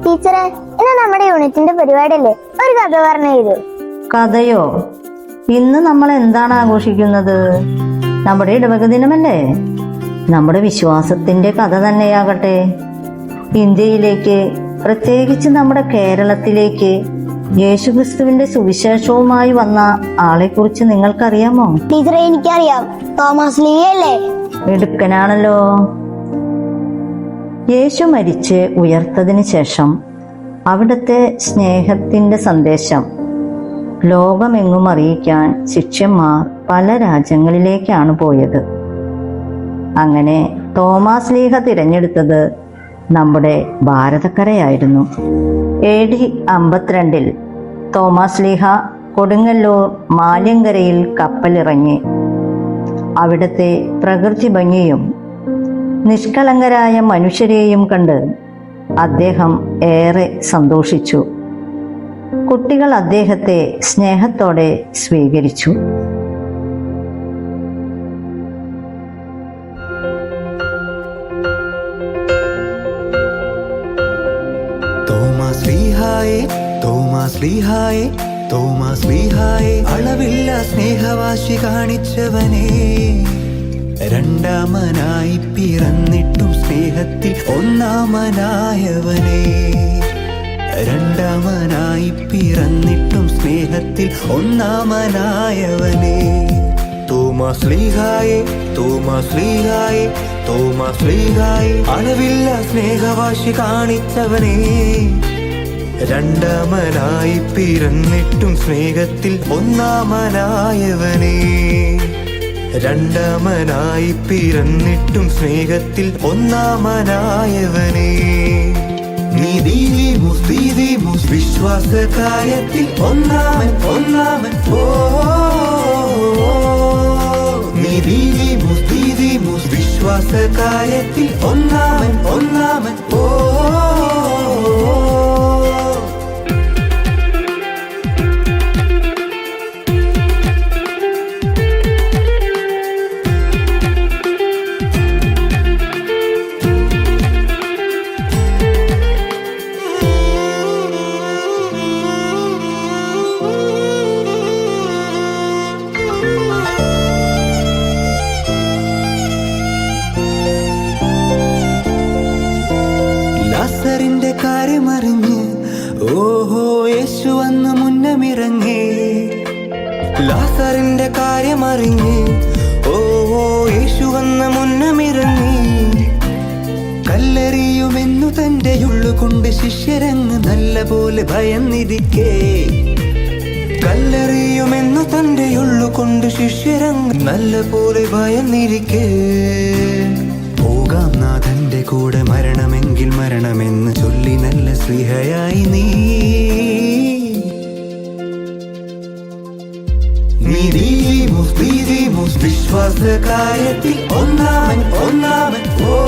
ടീച്ചറെ, ഇന്ന് നമ്മുടെ യൂണിറ്റിന്റെ പരിപാടിയല്ലേ, ഒരു കഥ പറഞ്ഞു തരൂ. കഥയോ? ഇന്ന് നമ്മൾ എന്താണ് ആഘോഷിക്കുന്നത്? നമ്മുടെ ഇടവക ദിനമല്ലേ? നമ്മുടെ വിശ്വാസത്തിന്റെ കഥ തന്നെയാകട്ടെ. ഇന്ത്യയിലേക്ക്, പ്രത്യേകിച്ച് നമ്മുടെ കേരളത്തിലേക്ക് യേശുക്രിസ്തുവിന്റെ സുവിശേഷവുമായി വന്ന ആളെ കുറിച്ച് നിങ്ങൾക്കറിയാമോ? ടീച്ചറെ, എനിക്കറിയാം. തോമസ് ലീഗയല്ലേ? മിടുക്കനാണല്ലോ. യേശു മരിച്ച് ഉയർത്തതിന് ശേഷം അവിടുത്തെ സ്നേഹത്തിന്റെ സന്ദേശം ലോകമെങ്ങും അറിയിക്കാൻ ശിഷ്യന്മാർ പല രാജ്യങ്ങളിലേക്കാണ് പോയത്. അങ്ങനെ തോമാസ് ലീഹ തിരഞ്ഞെടുത്തത് നമ്മുടെ ഭാരതക്കരയായിരുന്നു. AD 52 തോമാസ് ലീഹ കൊടുങ്ങല്ലൂർ മാല്യങ്കരയിൽ കപ്പലിറങ്ങി. അവിടുത്തെ പ്രകൃതി ഭംഗിയും നിഷ്കളങ്കരായ മനുഷ്യരെയും കണ്ട് അദ്ദേഹം ഏറെ സന്തോഷിച്ചു. കുട്ടികൾ അദ്ദേഹത്തെ സ്നേഹത്തോടെ സ്വീകരിച്ചു. തോമാസ് ലീഹായെ അളവില്ല സ്നേഹവാശി കാണിച്ചവനെ, രണ്ടാമനായി പിറന്നിട്ടും സ്നേഹത്തിൽ ഒന്നാമനായവനെ, രണ്ടാമനായി പിറന്നിട്ടും സ്നേഹത്തിൽ ഒന്നാമനായവനെ. തോമാസ് ലീഹായെ അളവില്ല സ്നേഹവാശി കാണിച്ചവനെ, രണ്ടാമനായി പിറന്നിട്ടും സ്നേഹത്തിൽ ഒന്നാമനായവനെ, രണ്ടാമനായി പിറന്നിട്ടും സ്നേഹത്തിൽ ഒന്നാമനായവനെ. നീതിമൂസ് വിശ്വാസകാര്യത്തിൽ ഒന്നാമൻ ഓ, നീതിമൂസ് വിശ്വാസകാര്യത്തിൽ ഒന്നാമൻ ഓ. ലാസറിന്റെ കാര്യമറിഞ്ഞ് ഓഹോ യേശു വന്ന് മുന്നമിറങ്ങി. ലാസറിന്റെ കാര്യമറിഞ്ഞ് ഓഹോ യേശു വന്ന് മുന്നമിറങ്ങി. കല്ലെറിയുമെന്നു തന്റെ ഉള്ളുകൊണ്ട് ശിഷ്യരങ്ങ് നല്ല പോലെ ഭയന്നിരിക്കേ. കല്ലെറിയുമെന്നു തന്റെ ഉള്ളുകൊണ്ട് ശിഷ്യരങ്ങ് നല്ല പോലെ ഭയന്നിരിക്കേ. പോകാം നാഥന്റെ കൂടെ, മരണമെങ്കിൽ മരണമെന്ന് ചൊല്ലി നല്ല സ്നേഹയായി നീ. നീതിമൂസ് വിശ്വാസകാര്യത്തിൽ ഒന്നാമൻ ഓ,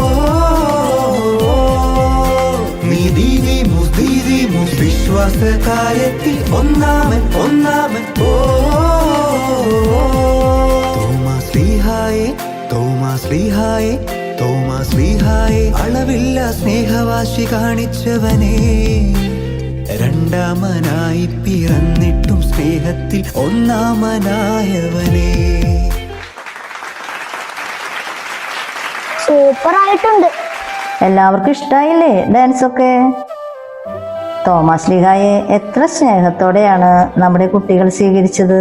നീതിമൂസ് വിശ്വാസകാര്യത്തിൽ ഒന്നാമൻ ഓ. തോമാസ് ലീഹായെ അളവില്ല സ്നേഹവാശി കാണിച്ചവനെ, രണ്ടാമനായി പിറന്നിട്ടും സ്നേഹത്തിൽ ഒന്നാമനായവനെ. സൂപ്പറായിട്ടുണ്ട്. എല്ലാവർക്കും ഇഷ്ടായില്ലേ ഡാൻസ് ഒക്കെ? തോമാസ് ലീഹായെ എത്ര സ്നേഹത്തോടെയാണ് നമ്മുടെ കുട്ടികൾ സ്വീകരിച്ചത്.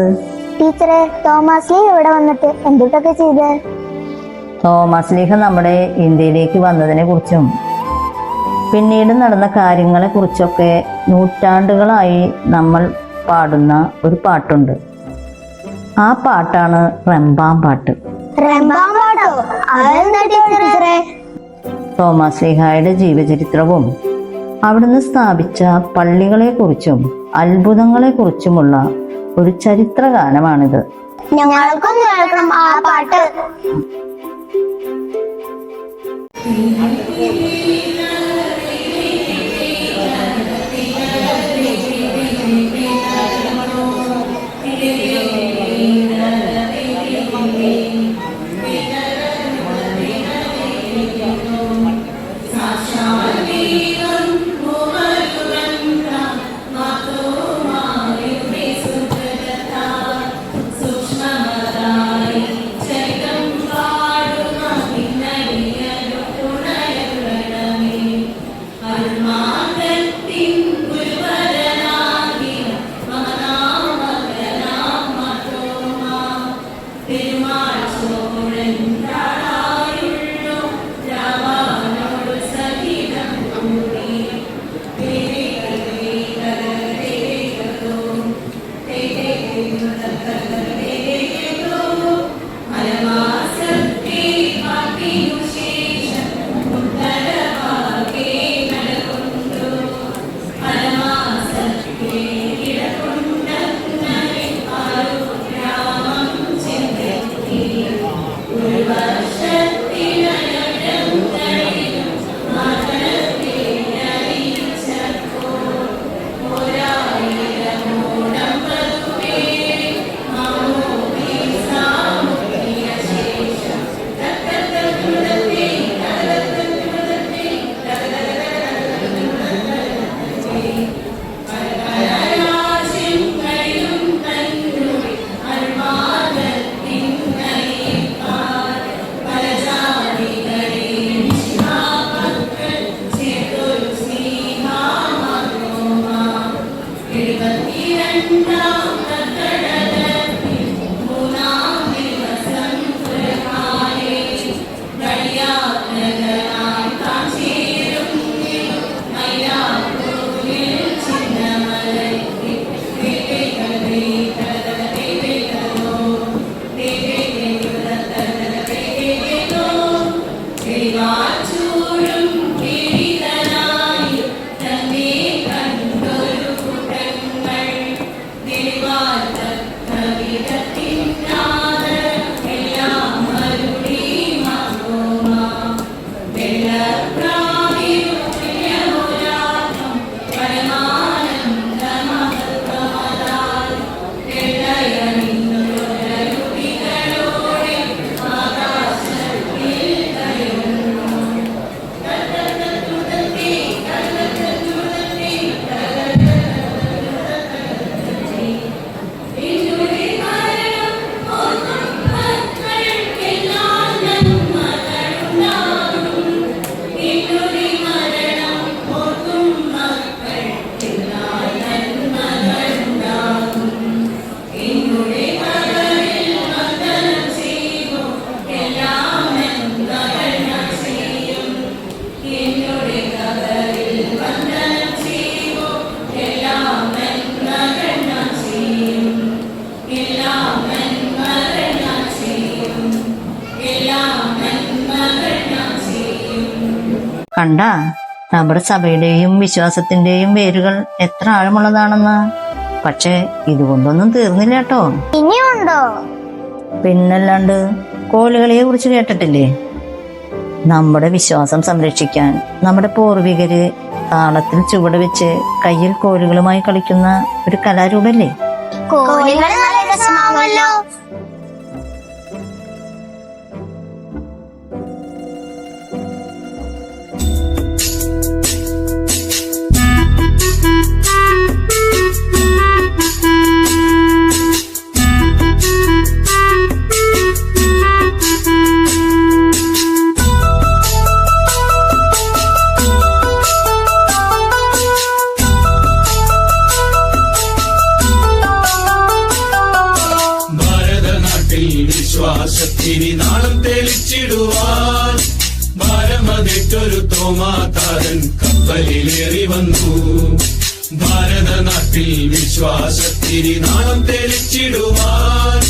ടീച്ചറെ, തോമസ് ലീ ഇവിടെ വന്നിട്ട് എന്തൊക്കെ ചെയ്ത്? തോമാസ് ലീഹ നമ്മുടെ ഇന്ത്യയിലേക്ക് വന്നതിനെ കുറിച്ചും പിന്നീട് നടന്ന കാര്യങ്ങളെ കുറിച്ചൊക്കെ നൂറ്റാണ്ടുകളായി നമ്മൾ പാടുന്ന ഒരു പാട്ടുണ്ട്. ആ പാട്ടാണ് റംബാം പാട്ട്. തോമാസ് ലീഹായുടെ ജീവചരിത്രവും അവിടുന്ന് സ്ഥാപിച്ച പള്ളികളെ കുറിച്ചും അത്ഭുതങ്ങളെ കുറിച്ചുമുള്ള ഒരു ചരിത്രഗാനമാണിത്. ഞങ്ങൾക്കും കേൾക്കണം ആ പാട്ട്. സാക്ഷാൽ ദൈവം കണ്ട നമ്മുടെ സഭയുടെയും വിശ്വാസത്തിന്റെയും വേരുകൾ എത്ര ആഴമുള്ളതാണെന്ന്. പക്ഷെ ഇതുകൊണ്ടൊന്നും തീർന്നില്ല കേട്ടോ. ഇനിയുണ്ടോ? പിന്നല്ലാണ്ട് കോലുകളിയെ കുറിച്ച് കേട്ടിട്ടില്ലേ? നമ്മുടെ വിശ്വാസം സംരക്ഷിക്കാൻ നമ്മുടെ പൂർവികര് താളത്തിൽ ചുവട് വെച്ച് കയ്യിൽ കോലുകളുമായി കളിക്കുന്ന ഒരു കലാരൂപല്ലേ? കോലുകൾ നല്ല രസമാവുമല്ലോ. വിശ്വാസത്തിനി നാളം തെളിച്ചിടുവാൻ ഭാരമതിട്ടൊരു തോമാതാരൻ കപ്പലിലേറി വന്നു. ഭാരതനാട്ടിൽ വിശ്വാസത്തിനി നാളം തെളിച്ചിടുവാൻ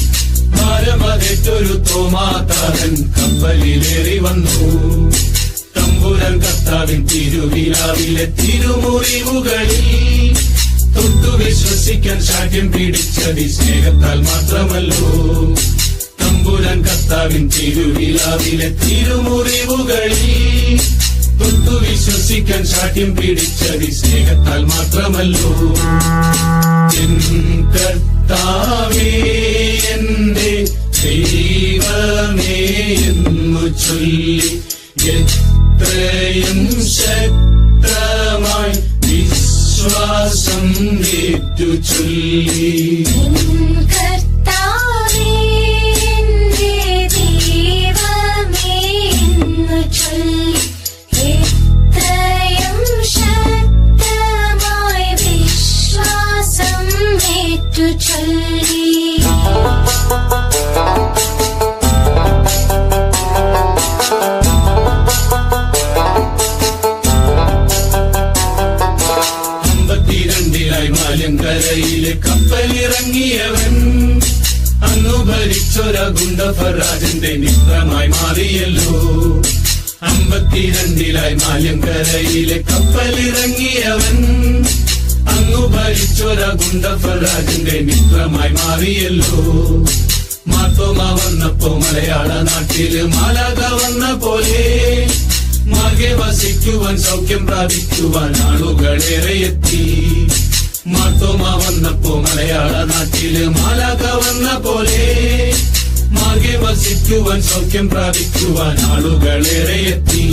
ഭാരമതിട്ടൊരു തോമാതാരൻ കപ്പലിലേറി വന്നു. തമ്പുരാൻ കർത്താവിൻ തിരുവിലാവിലെ തിരുമുറിവുകളിൽ തൊട്ടു വിശ്വസിക്കാൻ ശാഠ്യം പിടിച്ചതി സ്നേഹത്താൽ മാത്രമല്ലോ. തമ്പുരാൻ കർത്താവിൻ തിരുവിലാവിലെ തിരുമുറിവുകളിൽ തൊട്ടു വിശ്വസിക്കാൻ ശാഠ്യം പിടിച്ചതി സ്നേഹത്താൽ മാത്രമല്ലോ. എൻ കർത്താവേ എന്റെ ദൈവമേ എന്നു ചൊല്ലി എത്രയും ശക്തമായി വിശ്വാസം ഏറ്റു ചൊല്ലി. കരയിലെ കപ്പലിറങ്ങിയവൻ അന്നു ഭരിച്ചൊര ഗുണ്ടഫറാജന്റെ മിത്രമായി മാറിയല്ലോ. 52 മാല്യങ്കരയിലെ കപ്പലിറങ്ങിയവൻ അന്നു ഭരിച്ചൊര ഗുണ്ടഫറാജന്റെ മിത്രമായി മാറിയല്ലോ. മാർത്തോമ വന്നപ്പോ മലയാള നാട്ടില് മാലാക വന്ന പോലെ മാർഗെ വസിക്കുവാൻ സൗഖ്യം പ്രാപിക്കുവാൻ ആളുകളേറെ എത്തി. മാർത്തോമ വന്നപ്പോ മലയാള നാട്ടില് മാലാക വന്ന പോലെ മാർഗെ വസിക്കുവാൻ സൗഖ്യം പ്രാപിക്കുവാൻ ആളുകളേറെ എത്തി.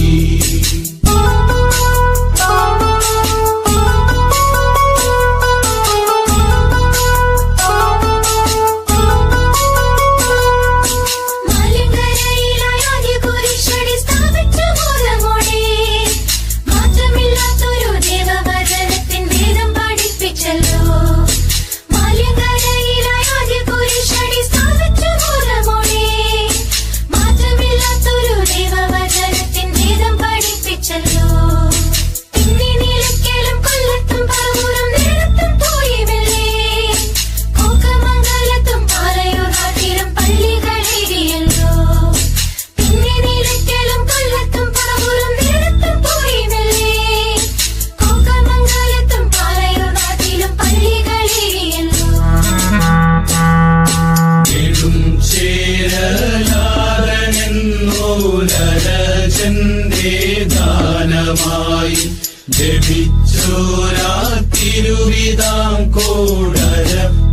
ലഭിച്ചോരാ തിരുവിതാംകോടര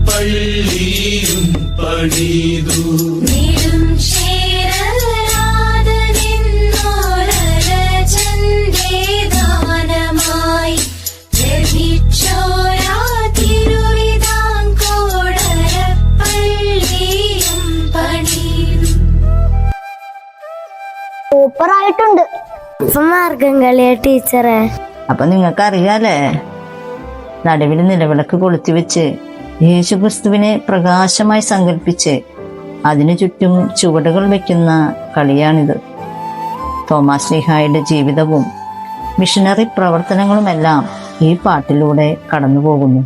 പള്ളിയും പണിതു. സൂപ്പറായിട്ടുണ്ട്. മാർഗം കളിയ ടീച്ചറെ. അപ്പൊ നിങ്ങൾക്കറിയാലേ, നടുവിൽ നിലവിളക്ക് കൊളുത്തിവെച്ച് യേശുക്രിസ്തുവിനെ പ്രകാശമായി സങ്കല്പിച്ച് അതിനു ചുറ്റും ചുവടുകൾ വെക്കുന്ന കളിയാണിത്. തോമാസ് ശ്ലീഹായുടെ ജീവിതവും മിഷനറി പ്രവർത്തനങ്ങളുമെല്ലാം ഈ പാട്ടിലൂടെ കടന്നുപോകുന്നു.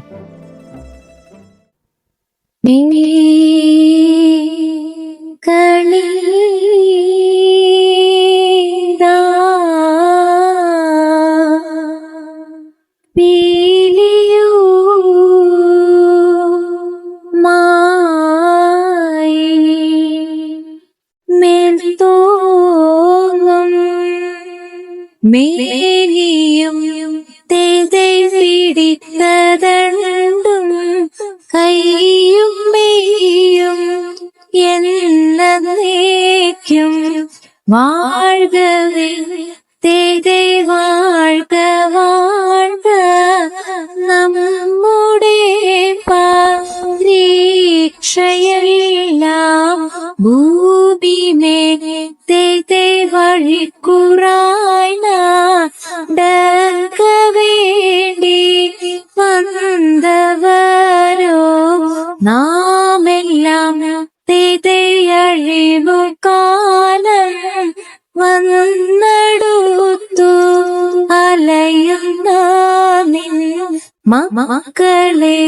മേനിയും പിടിക്കതണ്ടും കൈയും മെയ്യും എന്നേക്കും വാഴ്കവേ തേതേ വാഴ്ക വാഴ്ക നമ്മുടെ പരീക്ഷയെല്ലാം ഭൂമിമേലെ തേതേ വഴിക്കുറായി നടക്ക വേണ്ടി വന്നവരോ നാമെല്ലാം തേതേ അഴിവു കാലം വന്നടുത്തു അലയുന്ന നിൻ മക്കളെ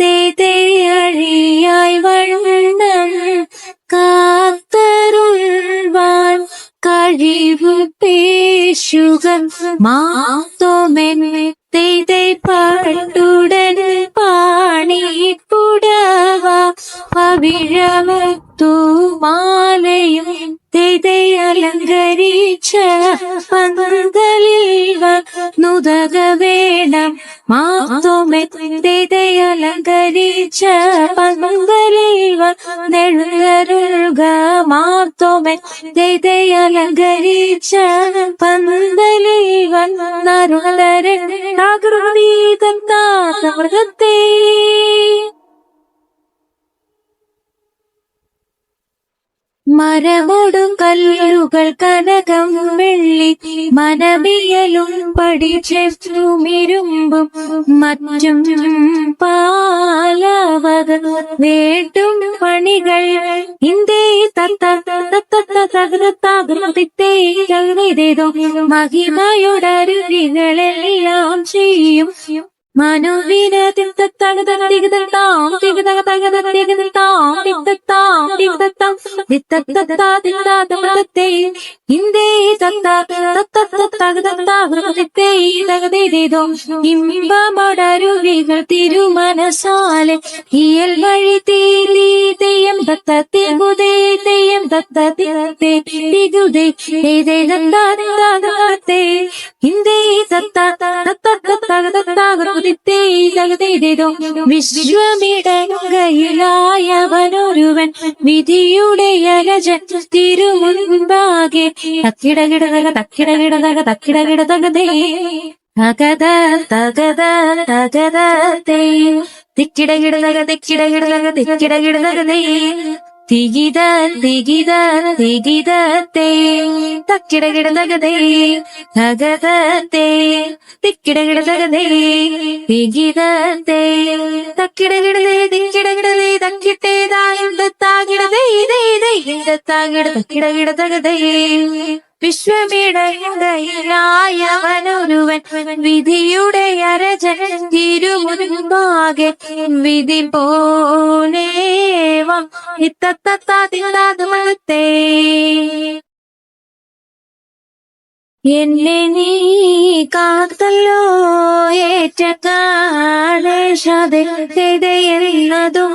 തേതേ അഴിയായി വണ്ണം കാത്തരുൾവാൻ കഴിവ് പേശുക മാത്തോമെന്നെ തേതേ പാട്ടുടൻ പാണിപ്പുടവ പവിഴമുത്തു മാലയും തേതേ അലങ്കരിച്ച പന്തലിൽ നുതക വേണം മാത്തോമെന്നെ തേതേ അലങ്കരിച്ച പന്തലിൽ നെഴുകരുക മാത്തോമെന്നെ തേതേ അലങ്കരിച്ച പന്തലിൽ നരുളരൻ ആകൃതി തന്നാത്ത മൃഗത്തെ മരമൊടും കല്ലുകൾ കനകം വെള്ളി മനമിയലും പഠിച്ചുമിരുമ്പും മറ്റും പാലവക വേണ്ടും പണികൾ ഇന്ത്യേ തകൃതിത്തേതോ മഹിമയുടരുവികളെല്ലാം ചെയ്യും മനുവിനത്തിൽ ഇമ്പമടരുവികൾ തിരുമനസാലെ ഇയൽ വഴി തീലി തെയ്യം തത്തത്തികുതേ തെയ്യം തത്തത്തികുതേ ഇന്ദേ വിശ്വമിടങ്ങയിലായവനൊരുവൻ വിധിയുടെ അലജൻ തിരുമുൻപാകെ തക്കിടകിടതക തക്കിടകിടതക തക്കിടകിടതകതേ തകത തകത തകതേ തിക്കിടകിടതക തിക്കിടകിടതക തിക്കിടകിടതകതേ തികിത തികിത തികിതത്തേ തക്കിടകിടതകതേ തകതത്തേ തിക്കിടകിടതകതേ തികിതത്തേ തക്കിടകിടതേ തിക്കിടകിടതേ തക്കിട്ടേതായും ദത്താകിടതേ ദത്താകിട തക്കിടകിടതകതേ വിശ്വമിടയിലായവനൊരുവൻ വിധിയുടെ അരജൻ തിരുമുൻപാകെ വിധി പോലേവം ഇത്തത്തത്താതില്ലാതെ എന്നെ നീ കാത്തല്ലോ ഏറ്റക്കാളേശതെന്നതും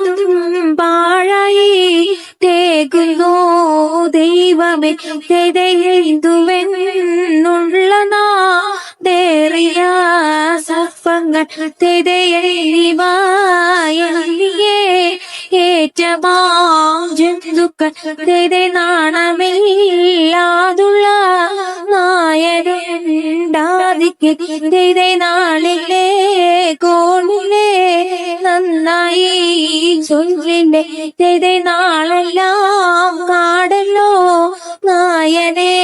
പാഴായി തേകുന്നു ദൈവമേ തെയ്തുവെന്നുള്ള തേറിയ സർപ്പങ്ങൾ തെതയല്ലിയേ ഏറ്റമാം ജന്തുക്കൾ തെതെ നാണമില്ലാതുള്ള നായരുണ്ടാതിക്ക് തെതെ നാളിലെ കോണിലെ നന്നായി ചൊല്ലിന്റെ തെതെ നാളെല്ലാം കാടല്ലോ നായനെ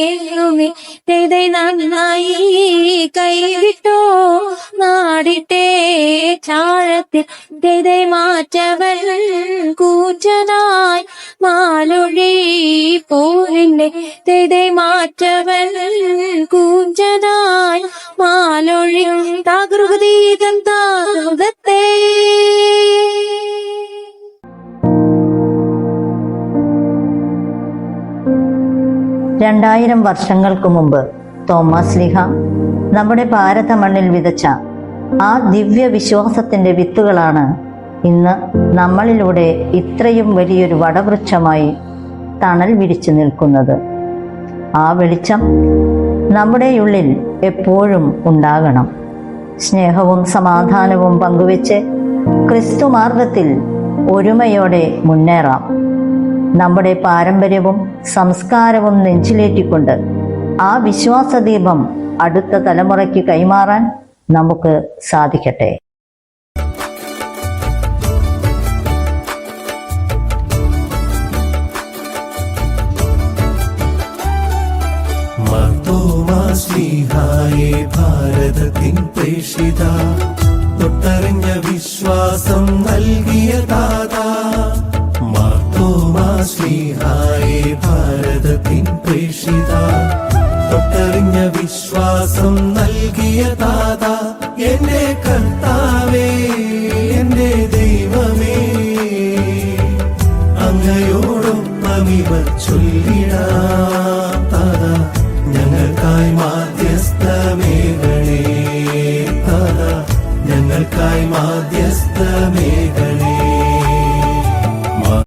എന്നുമേ തെതെ നന്നായി കൈവിട്ടോ നാടിട്ടേ ചാഴത്തിൽ തെതെ മാറ്റവൻ കൂറ്റനായി മാലൊഴി പോലിന്റെ തെതെ മാറ്റവൻ കൂറ്റനായി മാലൊഴി താകൃതീതം താകൃതത്തെ. രണ്ടായിരം വർഷങ്ങൾക്ക് മുമ്പ് തോമസ് ലീഹ നമ്മുടെ ഭാരത മണ്ണിൽ വിതച്ച ആ ദിവ്യ വിശ്വാസത്തിന്റെ വിത്തുകളാണ് ഇന്ന് നമ്മളിലൂടെ ഇത്രയും വലിയൊരു വടവൃക്ഷമായി തണൽ വിരിച്ചു നിൽക്കുന്നത്. ആ വെളിച്ചം നമ്മുടെ ഉള്ളിൽ എപ്പോഴും ഉണ്ടാകണം. സ്നേഹവും സമാധാനവും പങ്കുവെച്ച് ക്രിസ്തു മാർഗത്തിൽ ഒരുമയോടെ മുന്നേറാം. നമ്മുടെ പാരമ്പര്യവും സംസ്കാരവും നെഞ്ചിലേറ്റിക്കൊണ്ട് ആ വിശ്വാസദീപം അടുത്ത തലമുറയ്ക്ക് കൈമാറാൻ നമുക്ക് സാധിക്കട്ടെ. ശ്ലീഹായേ ഭാരതത്തിൻ പ്രേഷിത തൊട്ടറിഞ്ഞ വിശ്വാസം നൽകിയ ദാതാ. മാർത്തോമാ ശ്ലീഹായേ ഭാരതത്തിൻ പ്രേഷിത തൊട്ടറിഞ്ഞ വിശ്വാസം നൽകിയ ദാതാ. എന്റെ കർത്താവേ, എന്റെ ദൈവമേ, അങ്ങയോടൊപ്പമിവ ചൊല്ലിടാം താതാ. ഞങ്ങൾക്കായി മാധ്യസ്ഥമേകണേ താതാ, ഞങ്ങൾക്കായി മാധ്യസ്ഥ